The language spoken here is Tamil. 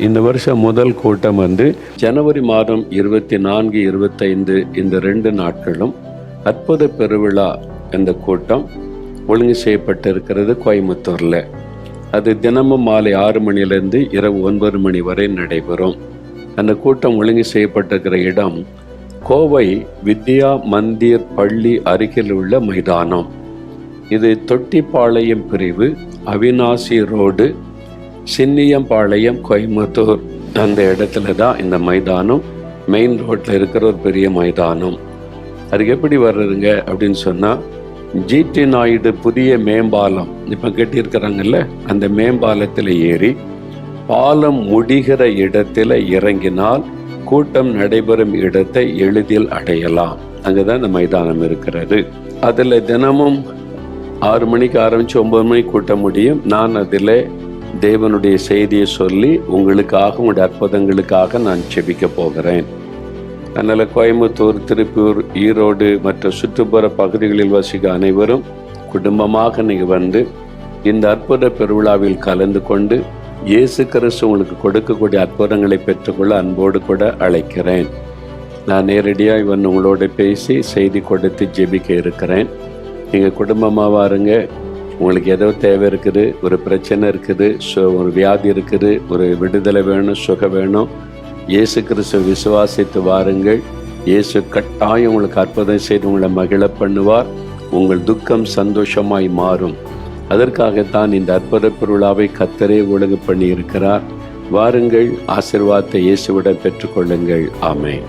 இந்த வருஷம் முதல் கூட்டம் ஜனவரி மாதம் 24, 25 இந்த 2 நாட்களும் அற்புத பெருவிழா என்ற கூட்டம் ஒழுங்கு செய்யப்பட்டிருக்கிறது கோயம்புத்தூரில். அது தினமும் மாலை 6 மணிலேருந்து இரவு 9 மணி வரை நடைபெறும். அந்த கூட்டம் ஒழுங்கு செய்யப்பட்டிருக்கிற இடம் கோவை வித்யா மந்திர் பள்ளி அருகில் உள்ள மைதானம். இது தொட்டிப்பாளையம் பிரிவு, அவினாசி ரோடு, சின்னியம்பாளையம், கோயம்புத்தூர். அந்த இடத்துல தான் இந்த மைதானம். மெயின் ரோட்டில் இருக்கிற ஒரு பெரிய மைதானம். அதுக்கு எப்படி வர்றதுங்க அப்படின்னு சொன்னால், ஜிடி நாயுடு புதிய மேம்பாலம் இப்போ கட்டியிருக்கிறாங்கல்ல, அந்த மேம்பாலத்தில் ஏறி பாலம் முடிகிற இடத்துல இறங்கினால் கூட்டம் நடைபெறும் இடத்தை எளிதில் அடையலாம். அங்கே தான் இந்த மைதானம் இருக்கிறது. அதில் தினமும் 6 மணிக்கு ஆரம்பித்து 9 மணிக்கு கூட்ட முடியும். நான் அதில் தேவனுடைய செய்தியை சொல்லி உங்களுக்காக, உங்களுடைய அற்புதங்களுக்காக நான் ஜெபிக்க போகிறேன். அதனால் கோயம்புத்தூர், திருப்பூர், ஈரோடு மற்ற சுற்றுப்புற பகுதிகளில் வசிக்க அனைவரும் குடும்பமாக நீங்கள் வந்து இந்த அற்புத பெருவிழாவில் கலந்து கொண்டு இயேசு கிறிஸ்து உங்களுக்கு கொடுக்கக்கூடிய அற்புதங்களை பெற்றுக்கொள்ள அன்போடு கூட அழைக்கிறேன். நான் நேரடியாக உங்களோட பேசி செய்தி கொடுத்து ஜெபிக்க இருக்கிறேன். நீங்கள் குடும்பமாக வாருங்க. உங்களுக்கு ஏதோ தேவை இருக்குது, ஒரு பிரச்சனை இருக்குது, ஒரு வியாதி இருக்குது, ஒரு விடுதலை வேணும், சுகம் வேணும், இயேசு கிறிஸ்துவ விசுவாசித்து வாருங்கள். இயேசு கட்டாயம் உங்களுக்கு அற்புதம் செய்து உங்களை மகிழ பண்ணுவார். உங்கள் துக்கம் சந்தோஷமாய் மாறும். அதற்காகத்தான் இந்த அற்புத பெருவிழாவை கர்த்தரே ஒழுங்கு பண்ணி இருக்கிறார். வாருங்கள், ஆசீர்வாதத்தை இயேசுவிடம் பெற்றுக்கொள்ளுங்கள். ஆமென்.